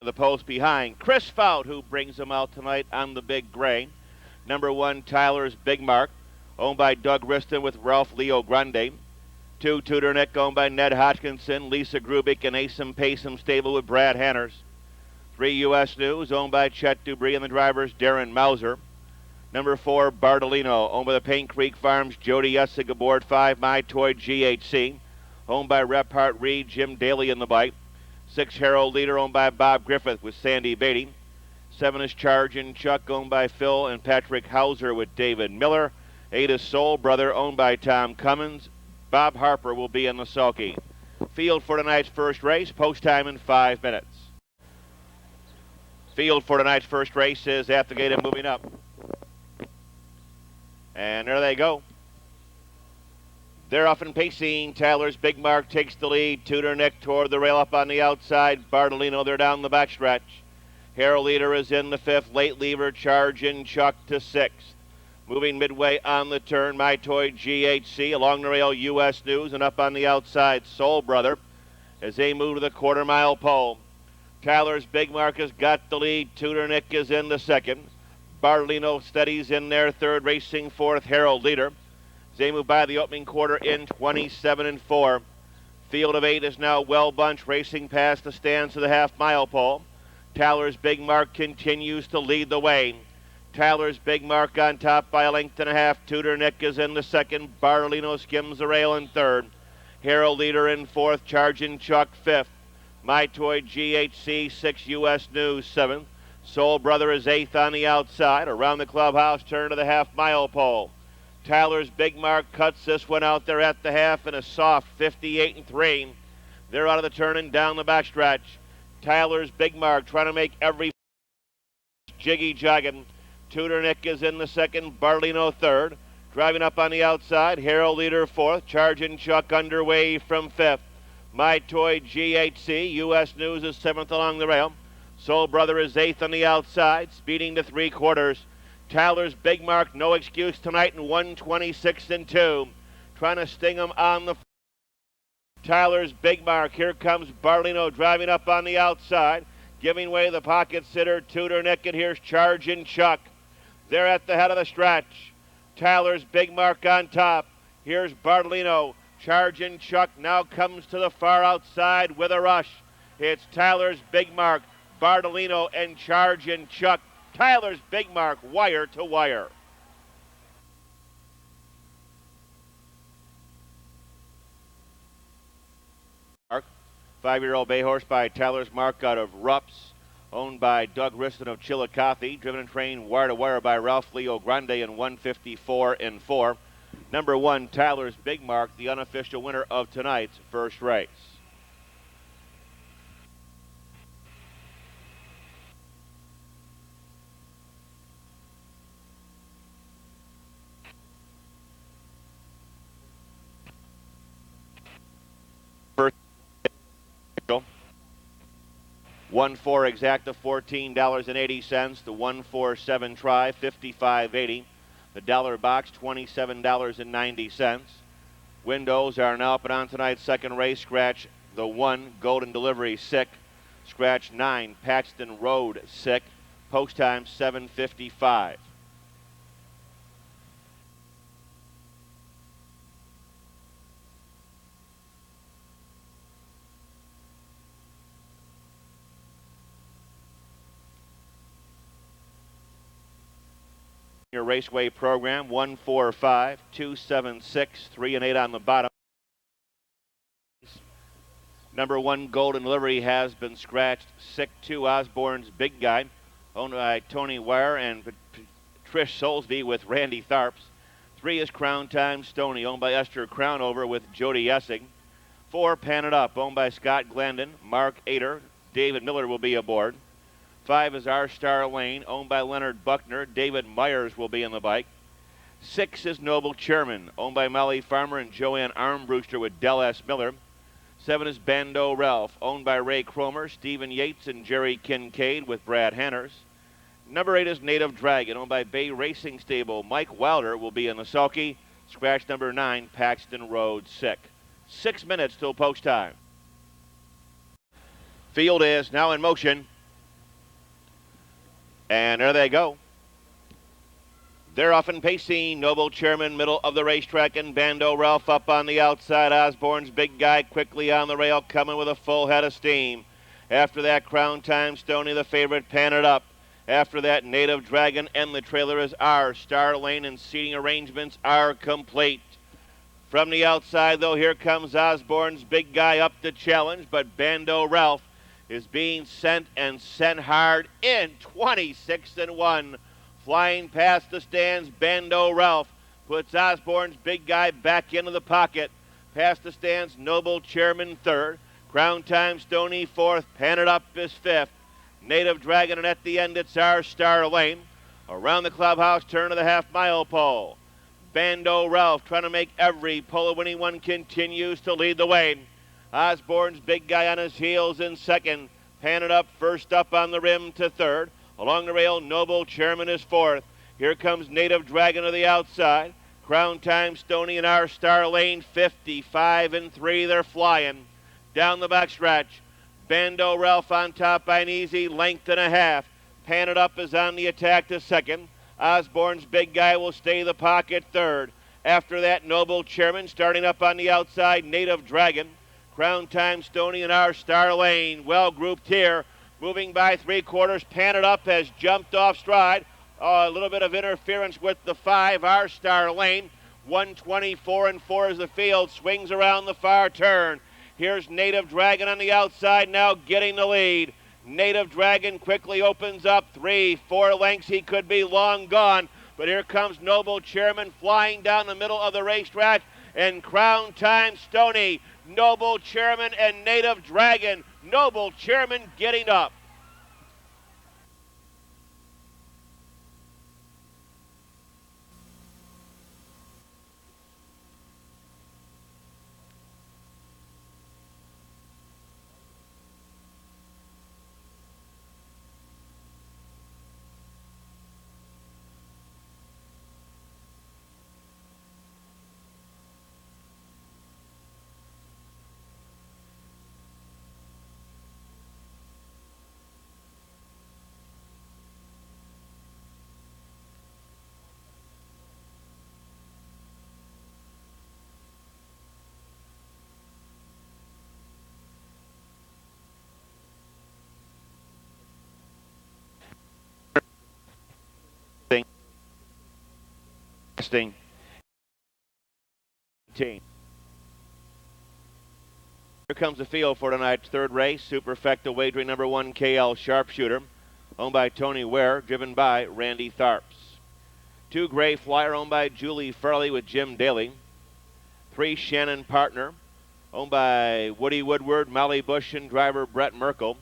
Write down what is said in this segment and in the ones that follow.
The post behind. Chris Fout, who brings them out tonight on the big gray. Number 1, Tyler's Big Mark, owned by Doug Riston with Ralph Leogrande. 2, TOOTER Nick, owned by Ned Hodgkinson, Lisa Grubik, and Asim Pasim stable with Brad Hanners. 3, U.S. News, owned by Chet Dubry and the drivers Darren Mauser. Number 4, Bartolino, owned by the Paint Creek Farms, Jody Essig aboard. 5, My Toy GHC, owned by Rep Hart Reed, Jim Dailey in the bike. 6, Herald Leader, owned by Bob Griffith with Sandy Beatty. 7 is Charge and Chuck, owned by Phil and Patrick Hauser with David Miller. 8 is Soul Brother, owned by Tom Cummins. Bob Harper will be in the sulky. Field for tonight's first race, post time in 5 minutes. Field for tonight's first race is at the gate and moving up. And there they go. They're off and pacing. Tyler's Big Mark takes the lead. TOOTER Nick toward the rail up on the outside. Bartolino, they're down the backstretch. Herald Leader is in the 5th. Late Lever, Charge and Chuck to 6th. Moving midway on the turn, My Toy GHC. Along the rail, U.S. News. And up on the outside, Soul Brother as they move to the quarter-mile pole. Tyler's Big Mark has got the lead. TOOTER Nick is in the 2nd. Bartolino steadies in their 3rd, racing 4th, Herald Leader. They move by the opening quarter in 27-4. Field of 8 is now well bunched, racing past the stands to the half-mile pole. Tyler's Big Mark continues to lead the way. Tyler's Big Mark on top by a length and a half. TOOTER Nick is in the 2nd. Bartolino skims the rail in 3rd. Herald Leader in 4th. Charge and Chuck 5th. My Toy GHC 6th. U.S. News 7th. Soul Brother is 8th on the outside. Around the clubhouse turn to the half-mile pole. Tyler's Big Mark cuts this one out there at the half in a soft 58-3. They're out of the turn and down the backstretch. Tyler's Big Mark trying to make every jiggy jogging. TOOTER Nick is in the 2nd. Bartolino 3rd. Driving up on the outside. Herald Leader 4th. Charge and Chuck underway from 5th. My Toy GHC. U.S. News is 7th along the rail. Soul Brother is 8th on the outside. Speeding to 3/4. Tyler's Big Mark, no excuse tonight in 126-2. Trying to sting him on the Tyler's Big Mark. Here comes Bartolino driving up on the outside. Giving way the pocket sitter, TOOTER Nick, and here's Charge and Chuck. They're at the head of the stretch. Tyler's Big Mark on top. Here's Bartolino. Charge and Chuck now comes to the far outside with a rush. It's Tyler's Big Mark, Bartolino, and Charge and Chuck. Tyler's Big Mark, wire to wire. Mark, 5-year-old bay horse by Tyler's Mark out of Rups, owned by Doug Riston of Chillicothe, driven and trained wire to wire by Ralph Leogrande in 154-4. Number 1, Tyler's Big Mark, the unofficial winner of tonight's first race. First 1-4 exacta, $14.80. The 1-4-7 try, $55.80. The dollar box, $27.90. Windows are now up and on tonight's second race. Scratch the 1, Golden Delivery, sick. Scratch 9, Paxton Road, sick. Post time, 7:55. Your Raceway program, 145, 276, 3 and 8 on the bottom. Number 1, Golden Delivery has been scratched. Sick 2, Osborne's Big Guy, owned by Tony Ware and Trish Soulsby with Randy Tharps. 3 is Crown Time Stony, owned by Esther Crownover with Jody Essig. 4, Pan It Up, owned by Scott Glendon, Mark Ader. David Miller will be aboard. 5 is Our Star Lane, owned by Leonard Buckner. David Myers will be in the bike. 6 is Noble Chairman, owned by Molly Farmer and Joanne Armbruster with Del S. Miller. 7 is Bando Ralph, owned by Ray Cromer, Stephen Yates, and Jerry Kincaid with Brad Hanners. Number 8 is Native Dragon, owned by Bay Racing Stable. Mike Wilder will be in the sulky. Scratch number 9, Paxton Road, sick. 6 minutes till post time. Field is now in motion. And there they go. They're off and pacing. Noble Chairman, middle of the racetrack, and Bando Ralph up on the outside. Osborne's Big Guy quickly on the rail, coming with a full head of steam. After that, Crown Time, Stony, the favorite, panted up. After that, Native Dragon and the trailer is our Star Lane, and seating arrangements are complete. From the outside, though, here comes Osborne's Big Guy up to challenge, but Bando Ralph is being sent hard in 26-1. Flying past the stands, Bando Ralph puts Osborne's Big Guy back into the pocket. Past the stands, Noble Chairman third. Crown Time, Stony fourth. Panted Up is fifth. Native Dragon, and at the end, it's our Star Lane. Around the clubhouse, turn to the half-mile pole. Bando Ralph trying to make every pole winning one, continues to lead the way. Osborne's Big Guy on his heels in second. Panted Up first up on the rim to third. Along the rail, Noble Chairman is fourth. Here comes Native Dragon to the outside. Crown Time, Stony, and our Star Lane, 55-3. They're flying. Down the backstretch, Bando Ralph on top by an easy length and a half. Panted Up is on the attack to second. Osborne's Big Guy will stay the pocket third. After that, Noble Chairman starting up on the outside, Native Dragon. Crown Time, Stony, and our Star Lane, well grouped here. Moving by three-quarters, Panted Up has jumped off stride. A little bit of interference with the 5, our Star Lane. 124-4 as the field swings around the far turn. Here's Native Dragon on the outside now, getting the lead. Native Dragon quickly opens up 3-4 lengths. He could be long gone, but here comes Noble Chairman flying down the middle of the racetrack, and Crown Time, Stony, Noble Chairman, and Native Dragon. Noble Chairman getting up. Here comes the field for tonight's third race. Superfecta wagering number 1, KL Sharpshooter, owned by Tony Ware, driven by Randy Tharps. 2, Gray Flyer, owned by Julie Farley with Jim Dailey. 3, Shannon Partner, owned by Woody Woodward, Molly Bush, and driver Brett Merkel.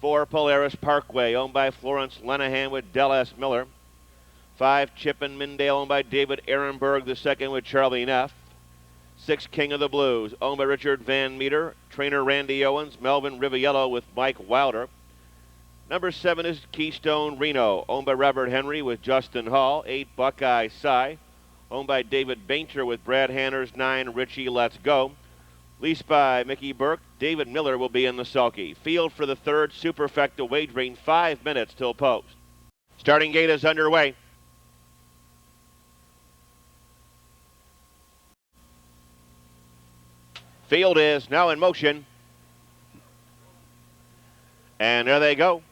4, Polaris Parkway, owned by Florence Lenahan with Del S. Miller. 5, Chip and Mindale, owned by David Ehrenberg II with Charlie Neff. 6, King of the Blues, owned by Richard Van Meter, trainer Randy Owens, Melvin Riviello with Mike Wilder. Number 7 is Keystone Reno, owned by Robert Henry with Justin Hall. 8, Buckeye Cy, owned by David Bainter with Brad Hanners. 9, Richie Let's Go, leased by Mickey Burke. David Miller will be in the sulky. Field for the third Superfecta wagering, 5 minutes till post. Starting gate is underway. Field is now in motion. And there they go.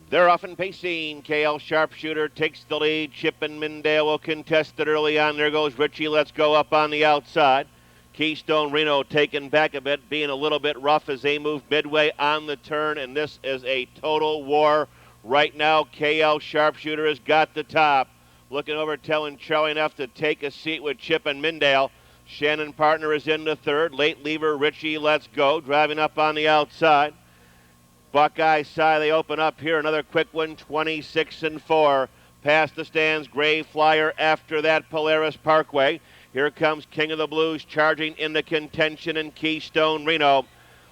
They're off and pacing. KL Sharpshooter takes the lead. Chip and Mindale will contest it early on. There goes Richie Let's Go up on the outside. Keystone Reno taken back a bit, being a little bit rough as they move midway on the turn. And this is a total war right now. KL Sharpshooter has got the top. Looking over, telling Charlie Neff to take a seat with Chip and Mindale. Shannon Partner is in the third. Late lever Richie Let's Go driving up on the outside. Buckeye Cy, they open up here. Another quick one, 26-4. Past the stands, Gray Flyer. After that, Polaris Parkway. Here comes King of the Blues charging into contention, and Keystone Reno.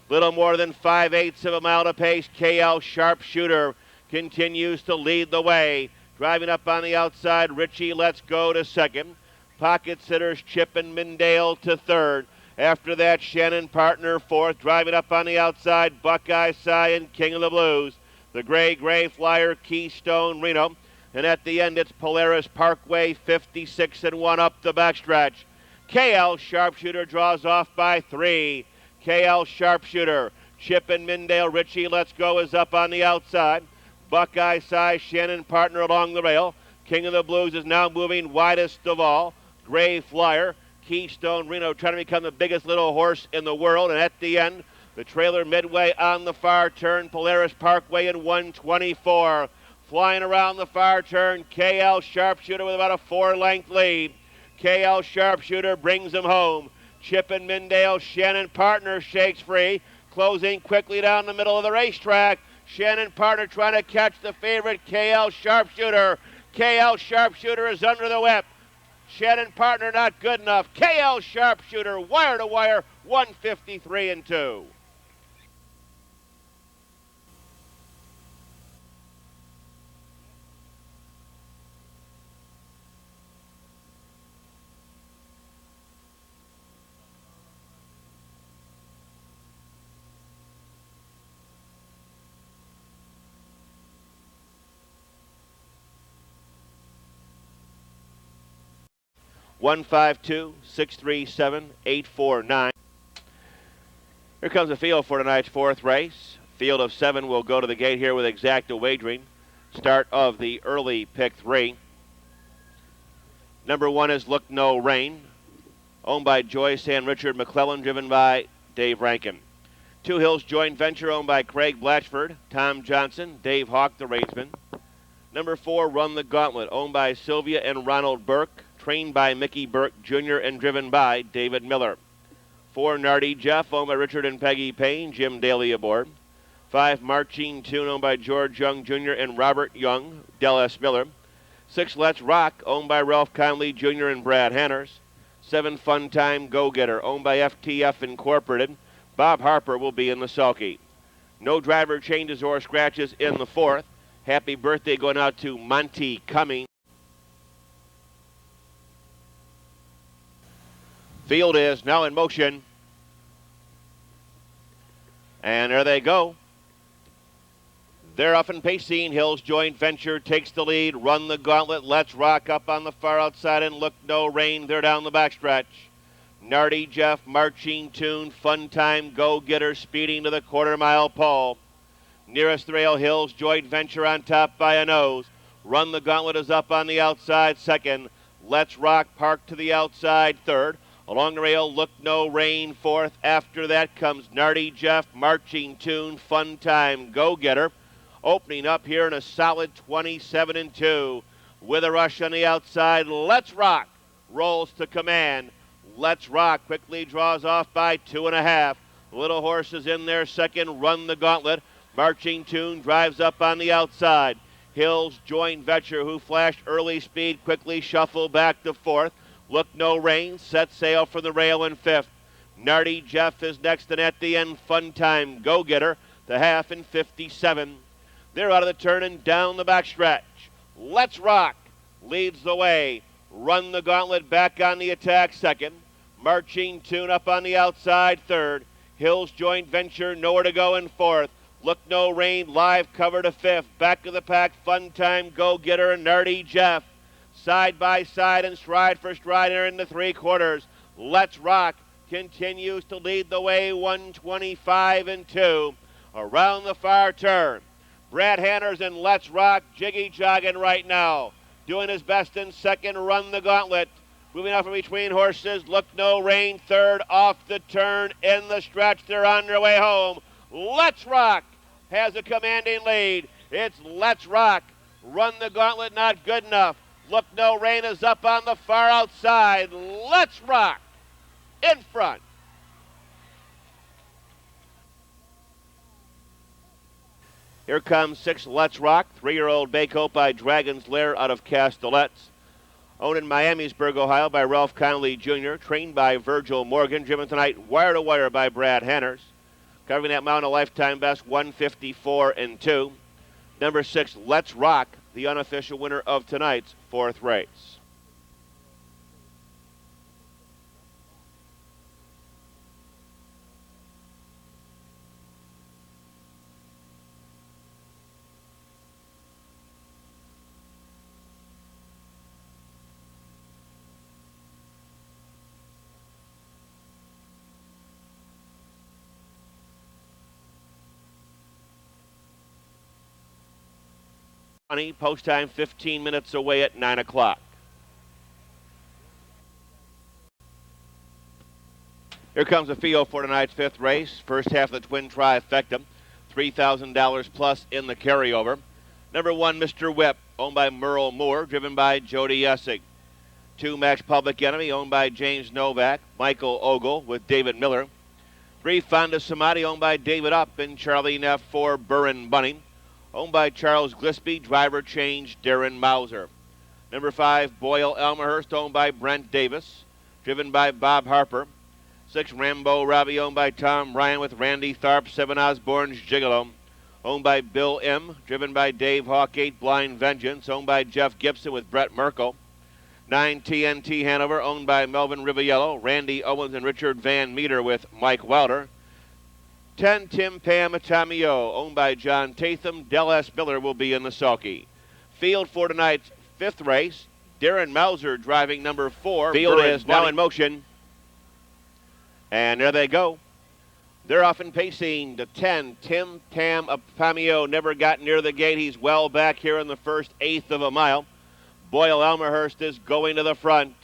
Little more than 5/8 of a mile to pace. KL Sharpshooter continues to lead the way. Driving up on the outside, Richie Let's Go to second. Pocket sitters Chip and Mindale to third. After that, Shannon Partner fourth. Driving up on the outside, Buckeye Cy and King of the Blues. The gray flyer, Keystone, Reno. And at the end, it's Polaris, Parkway, 56 and 1 up the backstretch. KL Sharpshooter draws off by 3. KL Sharpshooter, Chip and Mindale, Richie, Let's Go is up on the outside. Buckeye Size, Shannon Partner along the rail. King of the Blues is now moving widest of all. Gray Flyer, Keystone, Reno trying to become the biggest little horse in the world. And at the end, the trailer midway on the far turn, Polaris Parkway in 124. Flying around the far turn, KL Sharpshooter with about a 4-length lead. KL Sharpshooter brings him home. Chip and Mindale, Shannon Partner shakes free. Closing quickly down the middle of the racetrack. Shannon Partner trying to catch the favorite, KL Sharpshooter. KL Sharpshooter is under the whip. Shannon Partner not good enough. KL Sharpshooter, wire to wire, 153 and 2. One, 5, 2, 6, 3, 7, 8, 4, 9. Here comes the field for tonight's fourth race. Field of 7 will go to the gate here with exacta wagering. Start of the early pick 3. Number 1 is Look No Rain, owned by Joyce and Richard McClellan, driven by Dave Rankin. Two Hills Joint Venture, owned by Craig Blatchford, Tom Johnson, Dave Hawk, the raceman. Number 4, Run the Gauntlet, owned by Sylvia and Ronald Burke, trained by Mickey Burke Jr. and driven by David Miller. 4, Nardy Jeff, owned by Richard and Peggy Payne, Jim Dailey aboard. 5, Marching Tune, owned by George Young Jr. and Robert Young, Del S. Miller. 6, Let's Rock, owned by Ralph Conley Jr. and Brad Hanners. 7, Fun Time Go-Getter, owned by F.T.F. Incorporated. Bob Harper will be in the sulky. No driver changes or scratches in the 4th. Happy birthday going out to Monty Cummings. Field is now in motion. And there they go. They're off and pacing. Hills Joint Venture takes the lead. Run the Gauntlet. Let's Rock up on the far outside and Look No Rain. They're down the backstretch. Nardy Jeff, Marching Tune, Fun Time Go-Getter speeding to the quarter-mile pole. Nearest the rail, Hills Joint Venture on top by a nose. Run the Gauntlet is up on the outside second. Let's Rock parked to the outside third. Along the rail, Look No Rain fourth. After that comes Nardy Jeff, Marching Tune, Fun Time Go-Getter. Opening up here in a solid 27 and 2. With a rush on the outside, Let's Rock rolls to command. Let's Rock quickly draws off by 2.5. Little Horse is in there second. Run the Gauntlet. Marching Tune drives up on the outside. Hills Joint Venture, who flashed early speed, quickly shuffled back to fourth. Look No Rain, set sail for the rail in fifth. Nardy Jeff is next, and at the end, Fun Time Go-Getter, the half in 57. They're out of the turn and down the backstretch. Let's Rock leads the way. Run the Gauntlet back on the attack second. Marching Tune up on the outside third. Hills Joint Venture nowhere to go in fourth. Look No Rain live cover to fifth. Back of the pack, Fun Time Go-Getter and Nardy Jeff. Side by side and stride for stride are in the 3/4. Let's Rock continues to lead the way, 125 and 2. Around the far turn, Brad Hanners and Let's Rock jiggy-jogging right now. Doing his best in second, Run the Gauntlet. Moving out from between horses, Look No Rain third off the turn in the stretch. They're on their way home. Let's Rock has a commanding lead. It's Let's Rock. Run the Gauntlet not good enough. Look No Rain is up on the far outside. Let's Rock in front. Here comes 6 Let's Rock, 3-year-old Baycoat by Dragon's Lair out of Castellets. Owned in Miamisburg, Ohio by Ralph Connolly Jr., trained by Virgil Morgan, driven tonight wire to wire by Brad Hanners. Covering that mount a lifetime best, 154 and 2. Number 6, Let's Rock, the unofficial winner of tonight's fourth race. Post time 15 minutes away at 9 o'clock. Here comes the field for tonight's fifth race. First half of the twin trifecta. $3,000 plus in the carryover. Number 1, Mr. Whip, owned by Merle Moore, driven by Jody ESSIG. 2, Max Public Enemy, owned by James Novak, Michael Ogle with David Miller. 3, Fonda Samadi, owned by David Up and Charlie Neff. 4, Burrin Bunny, owned by Charles Glisby, driver change Darren Mauser. Number 5, Boyle Elmhurst, owned by Brent Davis, driven by Bob Harper. 6, Rambo Robbie, owned by Tom Ryan with Randy Tharps. 7, Osborne's Gigolo, owned by Bill M., driven by Dave Hawk. 8, Blind Vengeance, owned by Jeff Gibson with Brett Merkel. 9, TNT Hanover, owned by Melvin Riviello, Randy Owens, and Richard Van Meter with Mike Wilder. 10, Tim Pam Atamio, owned by John Tatham. Del S. Miller will be in the sulky. Field for tonight's fifth race. Darren Mauser driving number 4. Field is now in motion. And there they go. They're off and pacing to 10. Tim Pam Apamio never got near the gate. He's well back here in the first eighth of a mile. Boyle Elmerhurst is going to the front.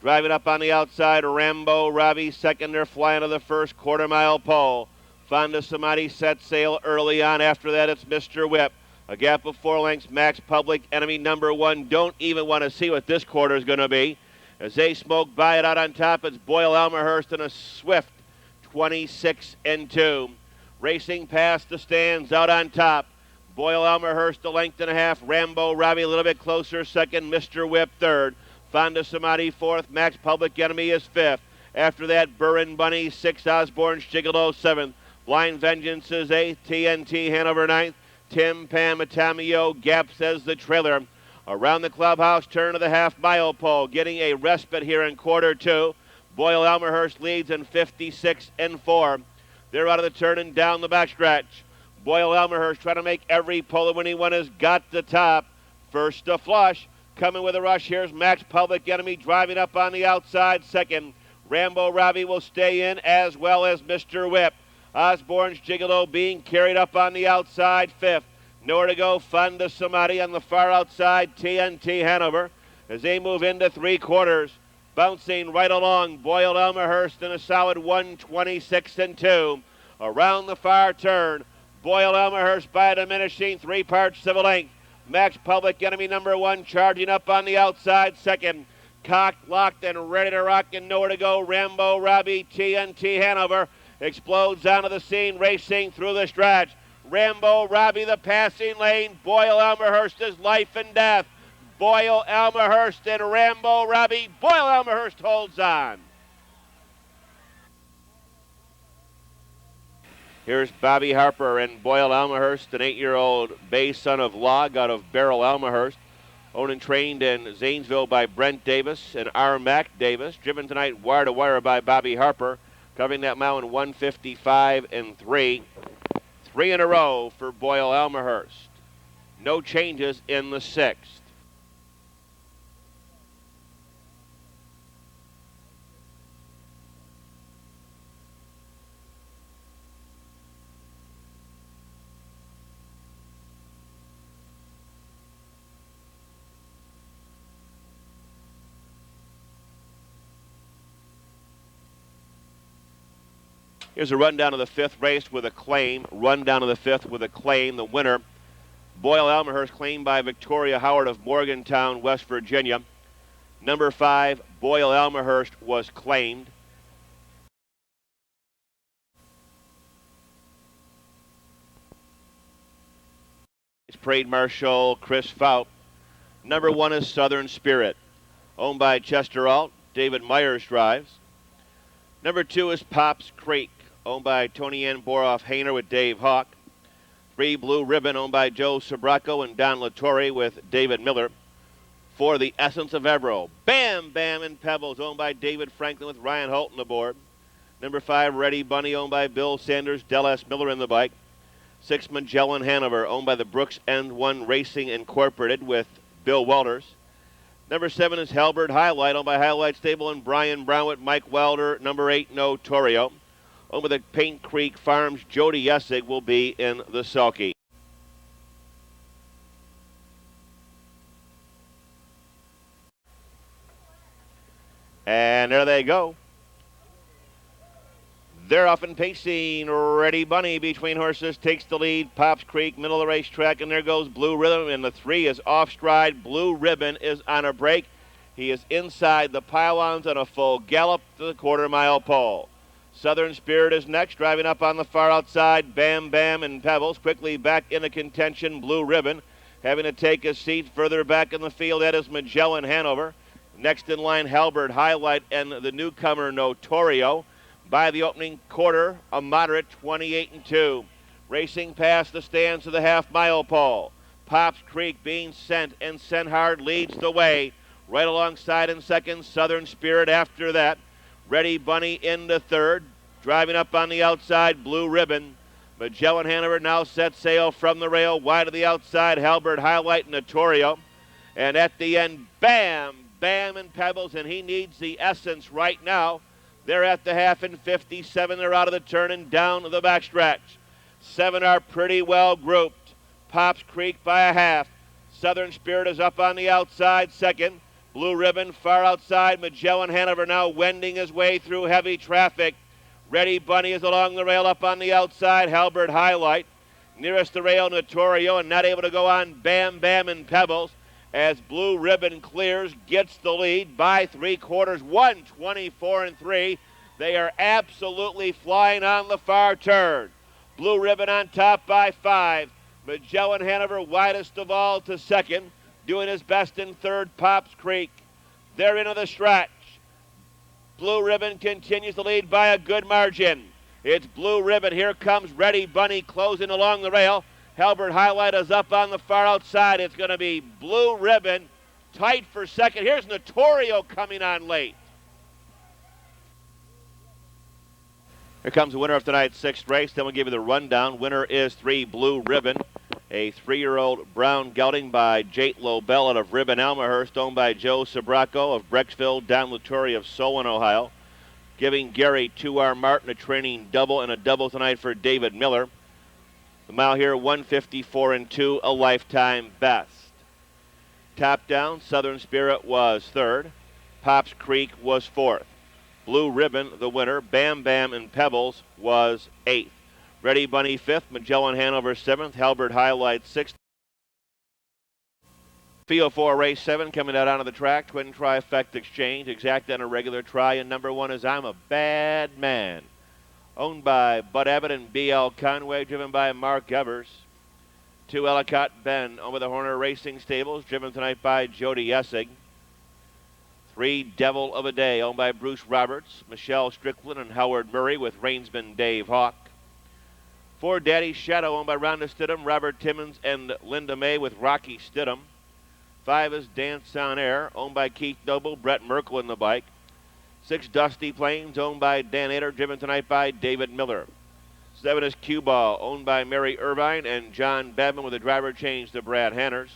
Driving up on the outside, Rambo Robbie second. They're flying to the first quarter-mile pole. Fonda Samadi set sail early on. After that, it's Mr. Whip. A gap of 4 lengths. Max Public Enemy number 1. Don't even want to see what this quarter is going to be. As they smoke by it out on top, it's Boyle Elmerhurst and a swift 26-2. Racing past the stands out on top. Boyle Elmerhurst a length and a half. Rambo Robbie a little bit closer second. Mr. Whip third. Fonda Samadi fourth. Max Public Enemy is fifth. After that, Burrin Bunny 6th. Osborne's Gigolo 7th. Blind Vengeance is 8th. TNT Hanover 9th. Tim Pam Atamio gaps as the trailer. Around the clubhouse turn of the half-mile pole. Getting a respite here in quarter 2. Boyle Elmerhurst leads in 56-4. They're out of the turn and down the backstretch. Boyle Elmerhurst trying to make every pole when he one has got the top. First to flush. Coming with a rush, here's Max Public Enemy driving up on the outside second. Rambo Robbie will stay in as well as Mr. Whip. Osborne's Gigolo being carried up on the outside fifth. Nowhere to go, Fonda Samadi on the far outside, TNT Hanover. As they move into three quarters, bouncing right along, Boyle Elmerhurst in a solid 126-2. Around the far turn, Boyle Elmerhurst by a diminishing 3 parts of a length. Max Public Enemy number 1 charging up on the outside second. Cocked, locked, and ready to rock, and nowhere to go. Rambo Robbie, TNT Hanover explodes onto the scene, racing through the stretch. Rambo Robbie the passing lane. Boyle Elmerhurst is life and death. Boyle Elmerhurst and Rambo Robbie. Boyle Elmerhurst holds on. Here's Bobby Harper and Boyle Elmerhurst, an 8-year-old bay son of Log out of Beryl Elmerhurst. Owned and trained in Zanesville by Brent Davis and R. Mac Davis. Driven tonight wire to wire by Bobby Harper. Covering that mile in 155-3. 3 in a row for Boyle Elmerhurst. No changes in the 6th. Here's a rundown of the 5th race with a claim. Rundown of the 5th with a claim. The winner, Boyle Elmerhurst, claimed by Victoria Howard of Morgantown, West Virginia. Number 5, Boyle Elmerhurst, was claimed. It's Parade Marshal Chris Fout. Number 1 is Southern Spirit, owned by Chester Alt. David Myers drives. Number 2 is Pops Creek, owned by Tony Ann Boroff Hayner with Dave Hawk. 3, Blue Ribbon, owned by Joe Sobraco and Don Latore with David Miller. 4, The Essence of Evero, Bam Bam and Pebbles, owned by David Franklin with Ryan Holton aboard. Number 5, Ready Bunny, owned by Bill Sanders, Del S. Miller in the bike. 6, Magellan Hanover, owned by the Brooks End 1 Racing Incorporated with Bill Walters. Number 7 is Halberd Highlight, owned by Highlight Stable and Brian Brown with Mike Wilder. Number 8, Notorio, owned by the Paint Creek Farms. Jody ESSIG will be in the sulky. And there they go. They're off and pacing. Ready Bunny between horses takes the lead. Pops Creek, middle of the racetrack, and there goes Blue Ribbon. And the 3 is off stride. Blue Ribbon is on a break. He is inside the pylons on a full gallop to the quarter-mile pole. Southern Spirit is next, driving up on the far outside. Bam Bam and Pebbles quickly back into contention. Blue Ribbon having to take a seat further back in the field. That is Magellan Hanover. Next in line, Halbert Highlight and the newcomer Notorio. By the opening quarter, a moderate 28-2. Racing past the stands to the half-mile pole. Pops Creek being sent, and Senhard leads the way. Right alongside in second, Southern Spirit after that. Ready Bunny into third. Driving up on the outside, Blue Ribbon. Magellan Hanover now sets sail from the rail. Wide to the outside, Halbert Highlight and Notorio. And at the end, Bam, Bam and Pebbles, and he needs the essence right now. They're at the half in 57. They're out of the turn and down the backstretch. 7 are pretty well grouped. Pops Creek by a half. Southern Spirit is up on the outside second. Blue Ribbon far outside. Magellan Hanover now wending his way through heavy traffic. Ready Bunny is along the rail up on the outside. Halbert Highlight. Nearest the rail, Notorio, and not able to go on. Bam Bam and Pebbles. As Blue Ribbon clears, gets the lead by 3/4, 1:24-3. They are absolutely flying on the far turn. Blue Ribbon on top by 5. Magellan Hanover widest of all to second. Doing his best in third, Pops Creek. They're into the stretch. Blue Ribbon continues to lead by a good margin. It's Blue Ribbon. Here comes Ready Bunny closing along the rail. Halbert Highlight is up on the far outside. It's going to be Blue Ribbon tight for second. Here's Notorio coming on late. Here comes the winner of tonight's 6th race. Then we'll give you the rundown. Winner is 3 Blue Ribbon, a 3-year-old brown gelding by Jate Lobel out of Ribbon Elmhurst, owned by Joe Sabraco of Brecksville, Don Latouri of Solon, Ohio. Giving Garry 2R Martin a training double and a double tonight for David Miller. The mile here, 1:54-2, a lifetime best. Top down, Southern Spirit was 3rd. Pops Creek was 4th. Blue Ribbon, the winner. Bam Bam and Pebbles was 8th. Ready Bunny 5th. Magellan Hanover 7th. Halbert Highlight 6th. Field 4, race 7, coming out onto the track. Twin Trifecta Exchange, exact on a regular try. And number 1 is I'm a Bad Man. Owned by Bud Abbott and B.L. Conway, driven by Mark Evers. 2 Ellicott Ben, owned by the Horner Racing Stables, driven tonight by Jody Essig. 3 Devil of a Day, owned by Bruce Roberts, Michelle Strickland, and Howard Murray, with reinsman Dave Hawk. 4 Daddy's Shadow, owned by Rhonda Stidham, Robert Timmons, and Linda May, with Rocky Stidham. 5 is Dance on Air, owned by Keith Noble, Brett Merkel in the bike. 6 Dusty Plains, owned by Dan Ader, driven tonight by David Miller. 7 is Cue Ball, owned by Mary Irvine and John Badman, with a driver change to Brad Hanners.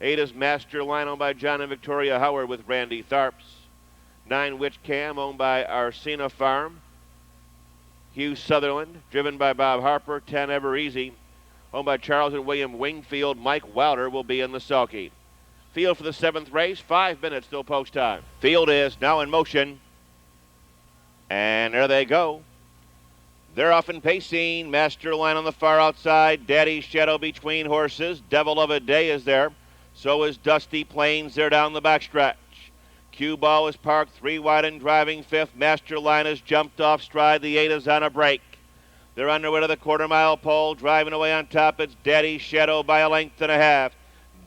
8 is Master Line, owned by John and Victoria Howard, with Randy Tharps. 9 Witch Cam, owned by Arsena Farm. Hugh Sutherland, driven by Bob Harper. 10 Ever Easy, owned by Charles and William Wingfield. Mike Wilder will be in the sulky. Field for the 7th race, 5 minutes till post time. Field is now in motion. And there they go. They're off and pacing. Master Line on the far outside. Daddy's Shadow between horses. Devil of a Day is there. So is Dusty Plains. They're down the backstretch. Cue Ball is parked 3 wide and driving 5th. Master Line has jumped off stride. The 8 is on a break. They're underway to the quarter-mile pole. Driving away on top, it's Daddy's Shadow by a length and a half.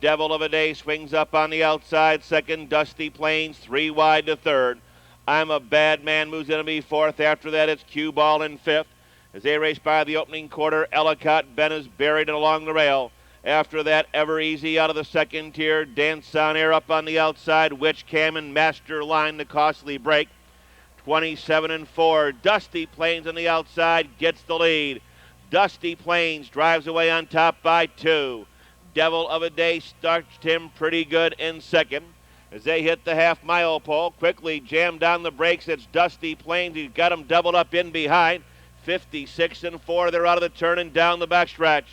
Devil of a Day swings up on the outside. 2nd, Dusty Plains, 3 wide to 3rd. I'm a Bad Man moves in to be 4th. After that, it's Cue Ball in 5th. As they race by the opening quarter, Ellicott Ben is buried along the rail. After that, Ever Easy out of the 2nd tier. Dance on Air up on the outside. Witch Cam and Master Line, the costly break. 27-4. Dusty Plains on the outside gets the lead. Dusty Plains drives away on top by 2. Devil of a Day starched him pretty good in 2nd. As they hit the half-mile pole, quickly jammed on the brakes. It's Dusty Plains. He's got him doubled up in behind. 56-4. They're out of the turn and down the backstretch.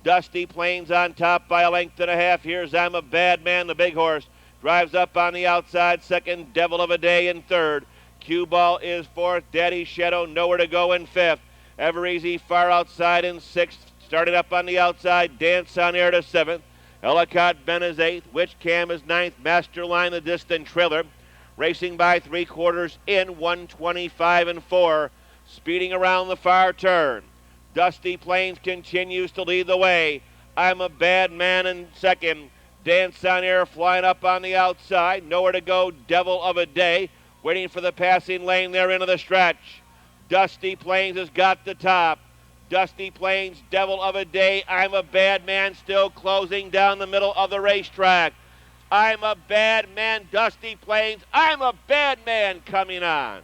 Dusty Plains on top by a length and a half. Here's I'm a Bad Man, the big horse. drives up on the outside. Second, Devil of a Day in third. Cue Ball is fourth. Daddy Shadow nowhere to go in fifth. Ever Easy far outside in sixth. Starting up on the outside. Dance on Air to seventh. Ellicott Ben is eighth. Witch Cam is ninth. Masterline the distant trailer. Racing by 3/4 in 125 and 4. Speeding around the far turn. Dusty Plains continues to lead the way. I'm a Bad Man in second. Dance on Air flying up on the outside. Nowhere to go. Devil of a Day. Waiting for the passing lane there into the stretch. Dusty Plains has got the top. Dusty Plains, Devil of a Day, I'm a Bad Man still closing down the middle of the racetrack. I'm a Bad Man, Dusty Plains, I'm a Bad Man coming on.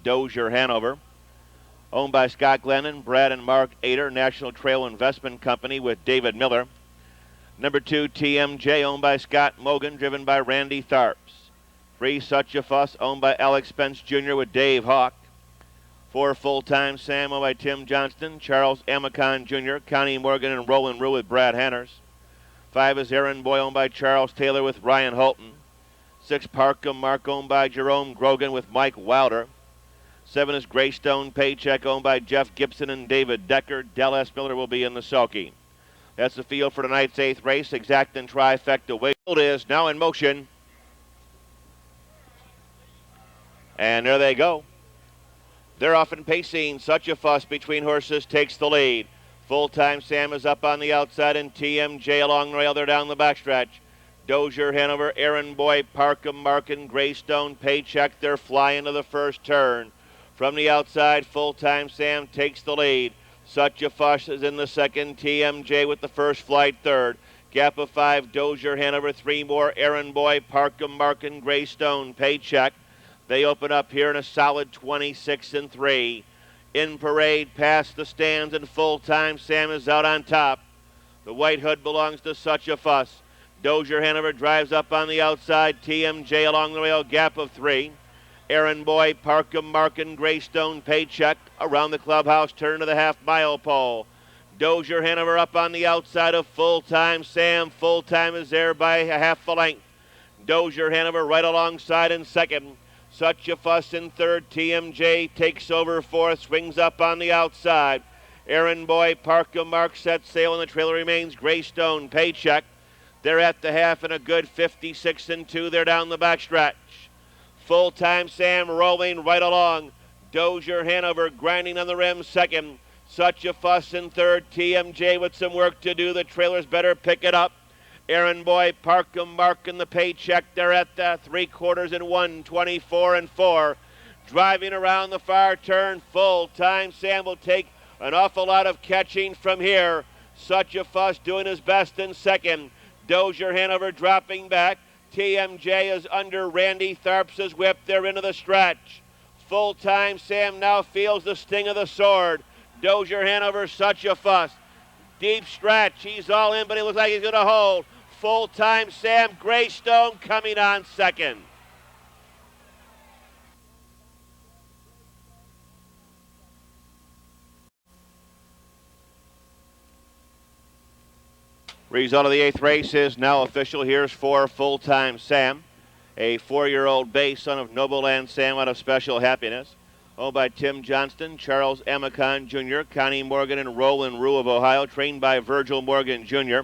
Dozier Hanover, owned by Scott Glennon, Brad and Mark Ader, National Trail Investment Company with David Miller. Number 2, TMJ, owned by Scott Mogan, driven by Randy Tharps. 3, Such a Fuss, owned by Alex Spence Jr. with Dave Hawk. 4, Full Time Sam, owned by Tim Johnston, Charles Amacon Jr., Connie Morgan, and Roland Rue with Brad Hanners. 5 is Aaron Boy, owned by Charles Taylor with Ryan Holton. 6, Parkham Mark, owned by Jerome Grogan with Mike Wilder. 7 is Greystone Paycheck, owned by Jeff Gibson and David Decker. Del S. Miller will be in the sulky. That's the field for tonight's 8th race. Exact and trifecta weight is now in motion. And there they go. They're off and pacing. Such a Fuss between horses takes the lead. Full Time Sam is up on the outside, and TMJ along the rail. They're down the backstretch. Dozier Hanover, Aaron Boy, Parkham Markin, Greystone Paycheck. They're flying to the first turn. From the outside, Full Time Sam takes the lead. Such a Fuss is in the second. TMJ with the first flight third. Gap of 5, Dozier Hanover. 3 more, Aaron Boy, Parkham Markin, Greystone Paycheck. They open up here in a solid 26 and 3. In parade past the stands, and Full Time Sam is out on top. The white hood belongs to Such a Fuss. Dozier Hanover drives up on the outside. TMJ along the rail, gap of 3. Aaron Boy, Parkham Markin, Greystone Paycheck around the clubhouse, turn to the half-mile pole. Dozier Hanover up on the outside of Full Time Sam. Full Time is there by a half a length. Dozier Hanover right alongside in second. Such a Fuss in third. TMJ takes over fourth, swings up on the outside. Aaron Boy, Parkham Mark sets sail, and the trailer remains Greystone Paycheck. They're at the half in a good 56 and 2. They're down the backstretch. Full Time Sam rolling right along. Dozier Hanover grinding on the rim second. Such a Fuss in third. TMJ with some work to do. The trailers better pick it up. Aaron Boy, Parkham Mark in the Paycheck. They're at the 3/4 in 124 and 4. Driving around the far turn. Full Time Sam will take an awful lot of catching from here. Such a Fuss doing his best in second. Dozier Hanover dropping back. TMJ is under Randy Tharps' whip. They're into the stretch. Full Time Sam now feels the sting of the sword. Dozier Hanover, Such a Fuss. Deep stretch. He's all in, but he looks like he's going to hold. Full Time Sam, Greystone coming on second. Result of the 8th race is now official. Here's for Full Time Sam, a 4-year-old bay son of Nobleland Sam out of Special Happiness, owned by Tim Johnston, Charles Amacon Jr., Connie Morgan, and Roland Rue of Ohio, trained by Virgil Morgan Jr.,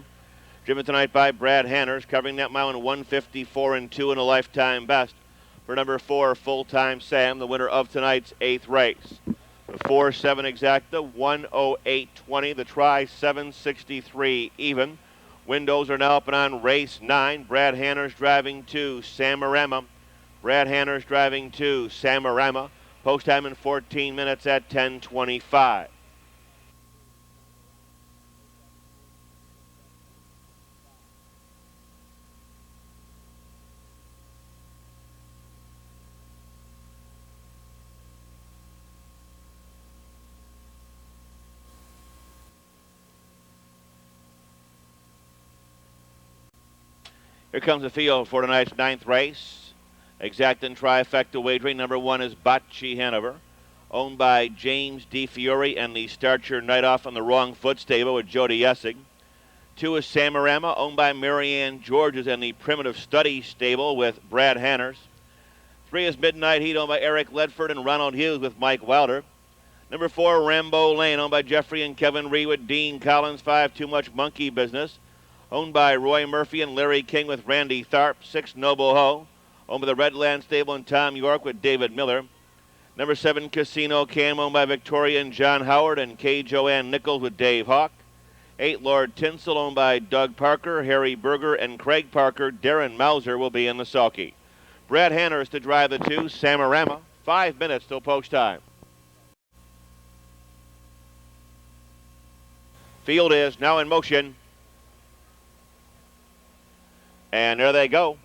driven tonight by Brad Hanners, covering that mile in 154 and 2 in a lifetime best for number 4, Full Time Sam, the winner of tonight's 8th race. The 4-7 exacta, 108.20. The try, 763 even. Windows are now up and on race 9. Brad Hanners driving 2, Samarama. Brad Hanners driving 2, Samarama. Post time in 14 minutes at 10:25. Here comes the field for tonight's 9th race. Exact and trifecta wagering. Number 1 is Bocce Hanover, owned by James D. Fiore and the Start Your Night Off on the Wrong Foot stable with Jody Essig. 2 is Samarama, owned by Marianne Georges and the Primitive Study stable with Brad Hanners. 3 is Midnight Heat, owned by Eric Ledford and Ronald Hughes with Mike Wilder. Number 4, Rambo Lane, owned by Jeffrey and Kevin Ree with Dean Collins. 5, Too Much Monkey Business, owned by Roy Murphy and Larry King with Randy Tharp. 6, Noble Ho, owned by the Redland Stable and Tom York with David Miller. Number 7, Casino Cam, owned by Victoria and John Howard and K. Joanne Nichols with Dave Hawk. 8, Lord Tinsel, owned by Doug Parker, Harry Berger, and Craig Parker. Darren Mauser will be in the sulky. Brad Hanners to drive the 2, Samarama. 5 minutes till post time. Field is now in motion. And there they go.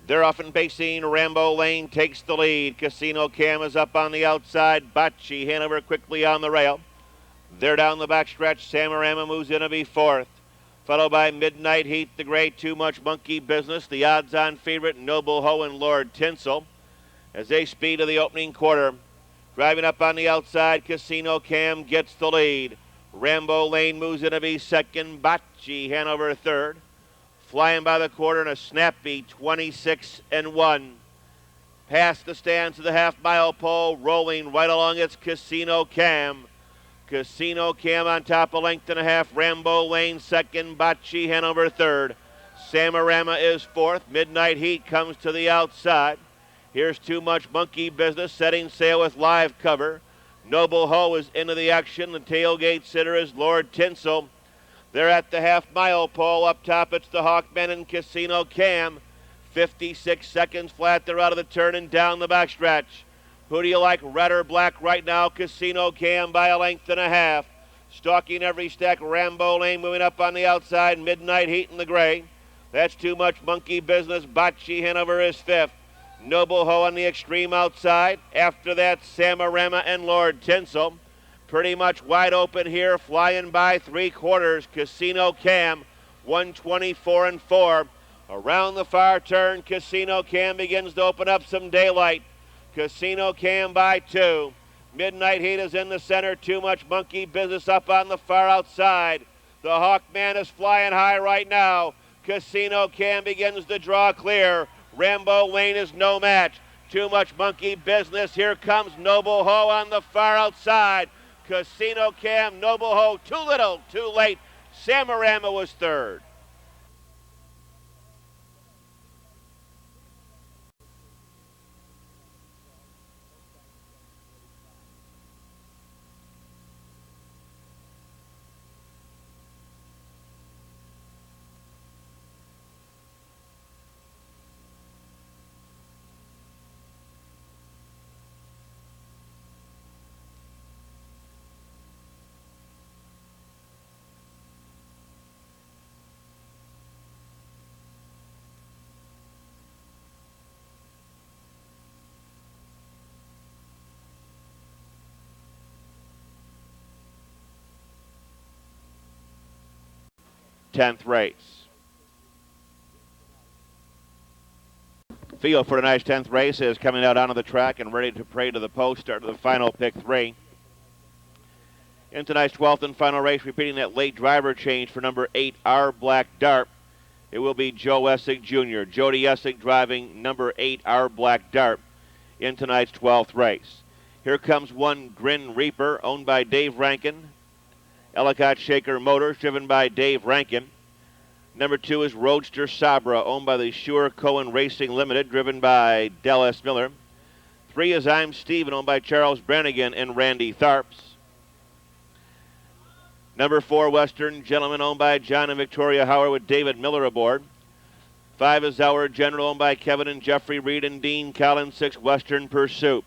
They're off and pacing. Rambo Lane takes the lead. Casino Cam is up on the outside. Bocce Hanover quickly on the rail. They're down the backstretch. Samarama moves in to be 4th. Followed by Midnight Heat, the gray Too Much Monkey Business, the odds-on favorite Noble Ho and Lord Tinsel. As they speed to the opening quarter. Driving up on the outside, Casino Cam gets the lead. Rambo Lane moves in to be 2nd. Bocce Hanover 3rd. Flying by the quarter in a snappy 26-1. Past the stands to the half-mile pole, rolling right along its Casino Cam. Casino Cam on top, a length and a half. Rambo Lane 2nd, Bocce Hanover 3rd. Samarama is 4th. Midnight Heat comes to the outside. Here's Too Much Monkey Business setting sail with live cover. Noble Ho is into the action. The tailgate sitter is Lord Tinsel. They're at the half-mile pole. Up top, it's the Hawkman and Casino Cam. 56 seconds flat. They're out of the turn and down the backstretch. Who do you like, red or black right now? Casino Cam by a length and a half. Stalking every stack. Rambo Lane moving up on the outside. Midnight Heat in the gray. That's Too Much Monkey Business. Bocce Hanover is 5th. Noble Ho on the extreme outside. After that, Samarama and Lord Tinsel. Pretty much wide open here, flying by 3/4. Casino Cam, 124-4. Around the far turn, Casino Cam begins to open up some daylight. Casino Cam by 2. Midnight Heat is in the center. Too Much Monkey Business up on the far outside. The Hawkman is flying high right now. Casino Cam begins to draw clear. Rambo Lane is no match. Too Much Monkey Business. Here comes Noble Ho on the far outside. Casino Cam, Noble Ho, too little, too late. Samarama was 3rd. Tenth race. Field for tonight's 10th race is coming out onto the track and ready to pray to the post. Start to the final pick 3. In tonight's 12th and final race, repeating that late driver change for number 8, R Black Dart. It will be Joe Essig Jr. Jody Essig driving number 8, R Black Dart in tonight's 12th race. Here comes 1, Grin Reaper, owned by Dave Rankin. Ellicott Shaker Motors, driven by Dave Rankin. Number 2 is Roadster Sabra, owned by the Shure Cohen Racing Limited, driven by Del S. Miller. 3 is I'm Steven, owned by Charles Brannigan and Randy Tharps. Number 4, Western Gentleman, owned by John and Victoria Howard with David Miller aboard. 5 is Our General, owned by Kevin and Jeffrey Reed and Dean Collins. 6, Western Pursuit,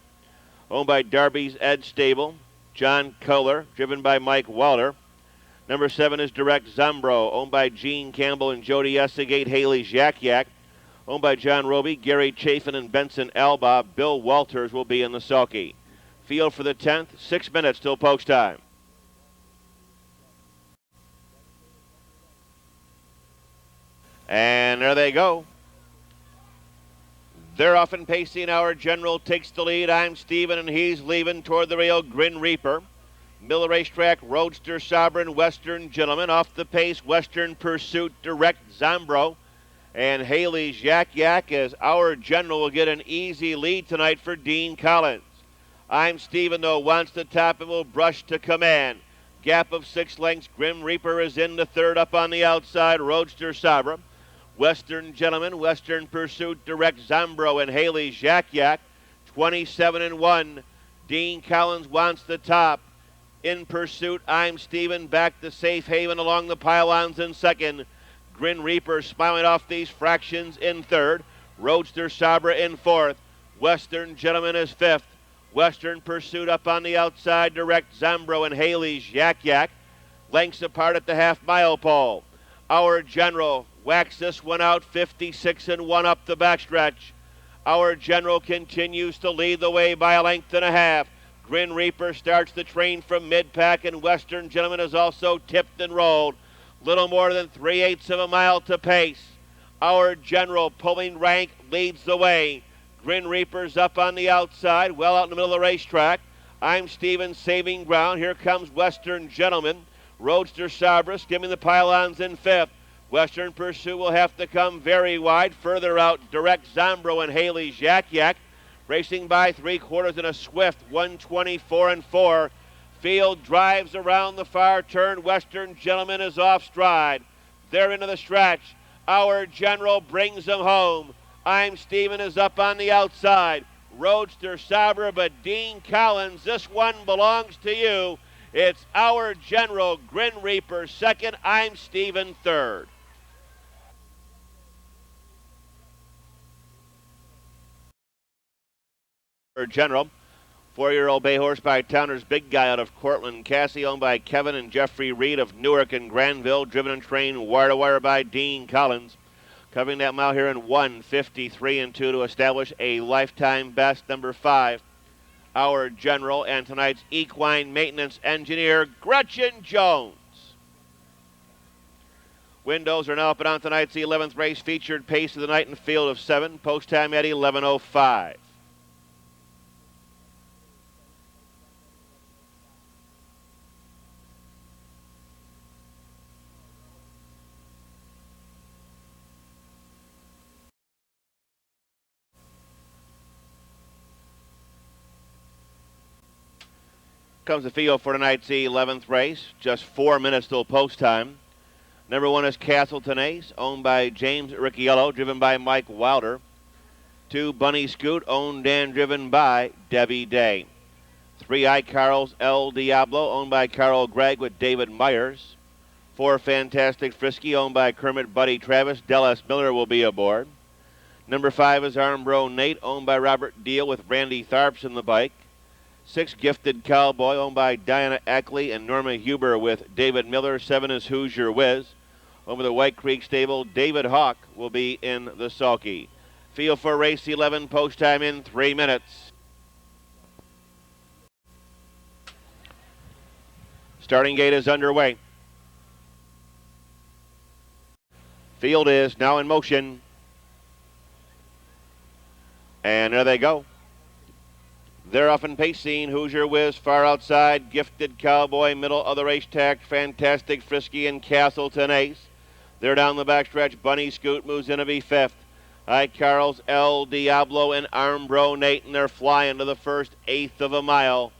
owned by Darby's Ed Stable. John Kohler, driven by Mike Wilder. Number 7 is Direct Zambro, owned by Gene Campbell and Jody Essig. 8, Haley's Yak Yak, owned by John Roby, Gary Chafin, and Benson Alba. Bill Walters will be in the sulky. Field for the 10th, 6 minutes till post time. And there they go. They're off and pacing. Our General takes the lead. I'm Steven, and he's leaving toward the rail. Grin Reaper. Miller Racetrack, Roadster Sovereign, Western Gentleman. Off the pace, Western Pursuit, Direct Zambro. And Haley's Yak Yak as Our General will get an easy lead tonight for Dean Collins. I'm Steven, though, wants to top and will brush to command. Gap of 6 lengths. Grim Reaper is in the third up on the outside. Roadster Sabra. Western Gentleman, Western Pursuit, Direct Zambro, and Haley's Yak Yak. 27-1. Dean Collins wants the top. In pursuit, I'm Steven. Back to Safe Haven along the pylons in second. Grin Reaper smiling off these fractions in third. Roadster Sabra in fourth. Western Gentleman is fifth. Western Pursuit up on the outside. Direct Zambro and Haley's Yak Yak. Lengths apart at the half-mile pole. Our General whacks this one out, 56-1 up the backstretch. Our General continues to lead the way by a length and a half. Grin Reaper starts the train from mid-pack, and Western Gentleman is also tipped and rolled. Little more than 3/8 of a mile to pace. Our General pulling rank leads the way. Grin Reaper's up on the outside, well out in the middle of the racetrack. I'm Steven saving ground. Here comes Western Gentleman. Roadster Sabra skimming the pylons in fifth. Western Pursuit will have to come very wide. Further out, Direct Zambro and Haley's Yak Yak. Racing by 3/4 in a swift 124-4. Field drives around the far turn. Western Gentleman is off stride. They're into the stretch. Our General brings them home. I'm Steven is up on the outside. Roadster Sabra, but Dean Collins, this one belongs to you. It's Our General, Grin Reaper second. I'm Steven third. General, 4-year-old bay horse by Towner's Big Guy out of Cortland, Cassie, owned by Kevin and Jeffrey Reed of Newark and Granville, driven and trained wire to wire by Dean Collins. Covering that mile here in 1:53-2 to establish a lifetime best. Number 5, Our General, and tonight's equine maintenance engineer, Gretchen Jones. Windows are now up and on tonight's 11th race, featured pace of the night in field of 7, post time at 11:05. Comes the field for tonight's 11th race. Just 4 minutes till post time. Number 1 is Castleton Ace, owned by James Ricciello, driven by Mike Wilder. 2, Bunny Scoot, owned and driven by Debbie Day. 3, iCarl's El-Diablo, owned by Carl Gregg with David Myers. 4, Fantastic Frisky, owned by Kermit Buddy Travis. Dallas Miller will be aboard. Number 5 is Armbro Nate, owned by Robert Deal with Randy Tharps in the bike. 6, Gifted Cowboy, owned by Diana Ackley and Norma Huber with David Miller. 7 is Hoosier Whiz. Over the White Creek stable, David Hawk will be in the sulky. Field for race 11, post time in 3 minutes. Starting gate is underway. Field is now in motion. And there they go. They're off and pacing. Hoosier Whiz far outside. Gifted Cowboy middle of the racetrack. Fantastic Frisky and Castleton Ace. They're down the backstretch. Bunny Scoot moves in to be fifth. iCarl's El-Diablo and Armbro Nate, and they're flying to the first 1/8 of a mile.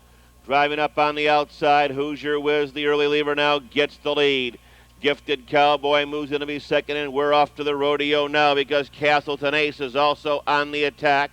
Driving up on the outside, Hoosier Whiz, the early lever now, gets the lead. Gifted Cowboy moves in to be second, and we're off to the rodeo now because Castleton Ace is also on the attack.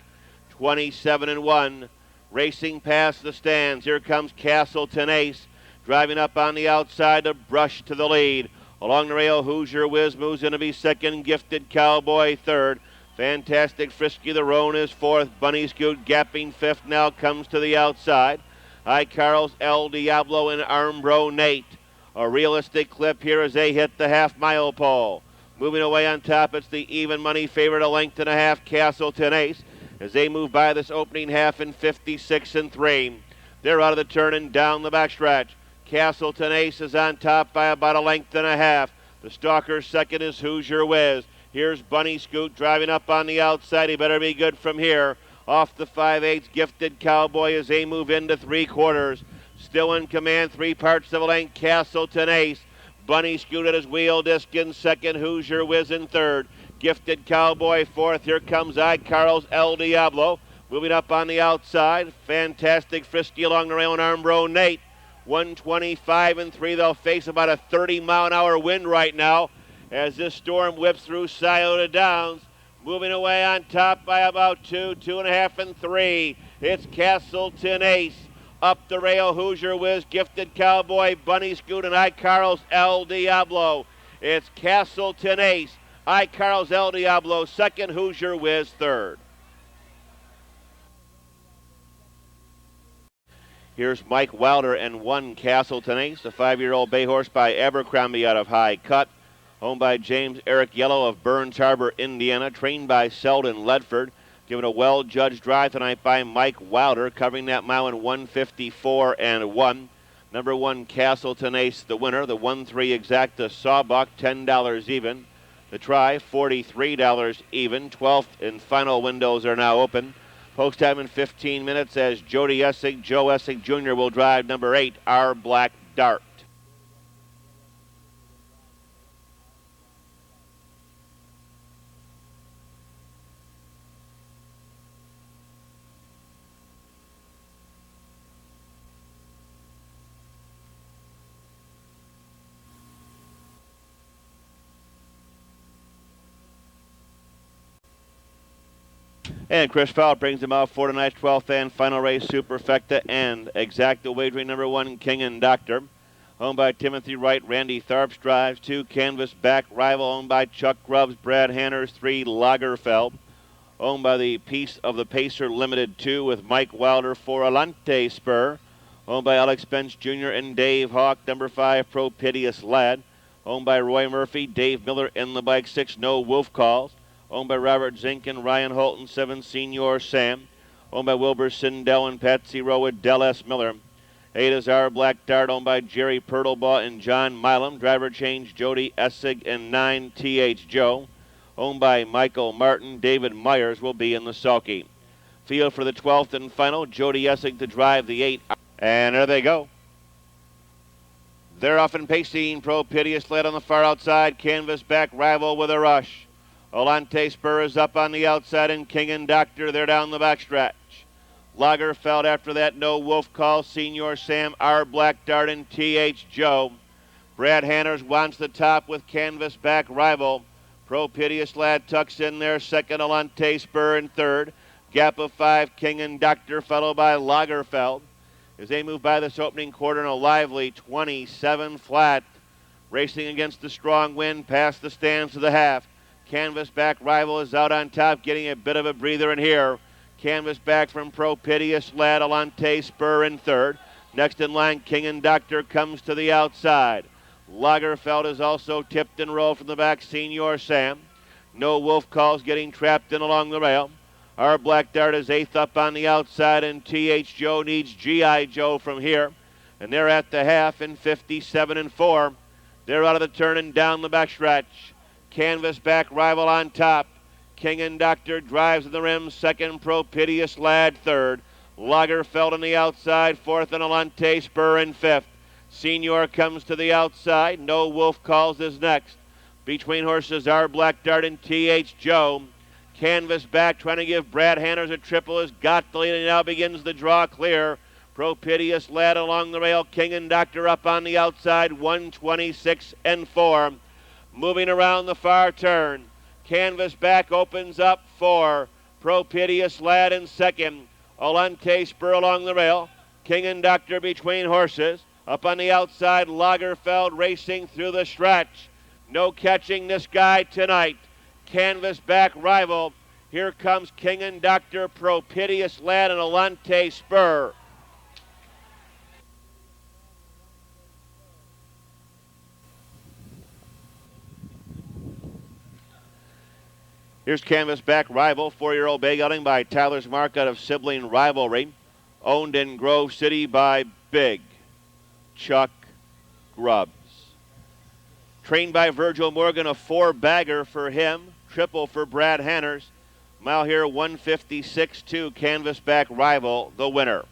27-1. Racing past the stands. Here comes Castleton Ace. Driving up on the outside to brush to the lead. Along the rail, Hoosier Whiz moves in to be second. Gifted Cowboy third. Fantastic Frisky the Roan is fourth. Bunny Scoot gapping fifth now comes to the outside. iCarl's El-Diablo and Armbro Nate. A realistic clip here as they hit the half-mile pole. Moving away on top, it's the even money favorite, a length and a half, Castleton Ace, as they move by this opening half in 56-3. They're out of the turn and down the backstretch. Castleton Ace is on top by about a length and a half. The stalker second is Hoosier Whiz. Here's Bunny Scoot driving up on the outside. He better be good from here. Off the 5/8, Gifted Cowboy as they move into 3/4. Still in command, 3 parts of a length, Castleton Ace. Bunny Scoot at his wheel disc in second. Hoosier Wiz in third. Gifted Cowboy fourth. Here comes Carl's El-Diablo. Moving up on the outside. Fantastic Frisky along the rail and Armbro Nate. 125 and 3. They'll face about a 30-mile-an-hour wind right now as this storm whips through Scioto Downs. Moving away on top by about 2, 2.5, and 3. It's Castleton Ace. Up the rail, Hoosier Wiz, Gifted Cowboy, Bunny Scoot, and Carl's El-Diablo. It's Castleton Ace, Carl's El-Diablo, second, Hoosier Wiz, third. Here's Mike Wilder and 1 Castleton Ace, a 5-year-old bay horse by Abercrombie out of High Cut. Owned by James Eric Yellow of Burns Harbor, Indiana. Trained by Selden Ledford. Given a well-judged drive tonight by Mike Wilder. Covering that mile in 154 and 1. Number 1, Castleton Ace, the winner. The 1-3 Exacta Sawbuck, $10 even. The try, $43 even. 12th and final windows are now open. Post time in 15 minutes as Jody Essig, Joe Essig Jr. will drive number 8, Our Black Dart. And Chris Fowler brings them out for tonight's 12th and final race, Superfecta and Exacta wagering number 1, King and Doctor. Owned by Timothy Wright, Randy Tharps drives. 2, Canvas Back Rival, owned by Chuck Grubbs, Brad Hanners. 3, Lagerfeld. Owned by the Piece of the Pacer Limited 2 with Mike Wilder for Alante Spur. Owned by Alex Spence Jr. and Dave Hawk. Number 5, Propitious Lad. Owned by Roy Murphy, Dave Miller in the bike 6, No Wolf Calls. Owned by Robert Zink and Ryan Holton, 7, Senior Sam. Owned by Wilbur Sindel and Patsy Rowe with Del S. Miller. 8 is Our Black Dart, owned by Jerry Pertlebaugh and John Milam. Driver change, Jody Essig, and 9, T.H. Joe. Owned by Michael Martin. David Myers will be in the sulky. Field for the 12th and final, Jody Essig to drive the 8. And there they go. They're off and pacing. Propitious Lad on the far outside. Canvas Back Rival with a rush. Olante Spur is up on the outside, and King and Doctor, they're down the backstretch. Lagerfeld after that, No Wolf Call, Senior Sam, Our Black Dart, and T.H. Joe. Brad Hanners wants the top with Canvas Back Rival. Propitious Lad tucks in there, second, Olante Spur in third. Gap of 5, King and Doctor, followed by Lagerfeld. As they move by this opening quarter in a lively 27 flat. Racing against the strong wind past the stands to the half. Canvas Back Rival is out on top, getting a bit of a breather in here. Canvas Back from Propitious Lad, Alante Spur in third. Next in line, King and Doctor comes to the outside. Lagerfeld is also tipped and rolled from the back, Senior Sam. No Wolf Calls getting trapped in along the rail. Our Black Dart is 8th up on the outside, and T.H. Joe needs G.I. Joe from here. And they're at the half in 57 and 4. They're out of the turn and down the backstretch. Canvas Back Rival on top. King and Doctor drives in the rim. Second, Propitious Lad third. Lagerfeld on the outside. Fourth, and Alante Spur in fifth. Senior comes to the outside. No Wolf Calls is next. Between horses, Our Black Dart and T.H. Joe. Canvas Back trying to give Brad Hanners a triple has got the lead, and now begins the draw clear. Propitious Lad along the rail. King and Doctor up on the outside. 126 and 4. Moving around the far turn. Canvas Back opens up for Propitious Lad in second. Olante Spur along the rail. King and Doctor between horses. Up on the outside, Lagerfeld racing through the stretch. No catching this guy tonight. Canvas Back Rival. Here comes King and Doctor, Propitious Lad, and Olante Spur. Here's Canvas Back Rival, 4-year-old bay gelding by Tyler's Mark out of Sibling Rivalry. Owned in Grove City by Big Chuck Grubbs. Trained by Virgil Morgan, a 4-bagger for him. triple for Brad Hanners. Mile here 156.2, Canvasback Rival, the winner.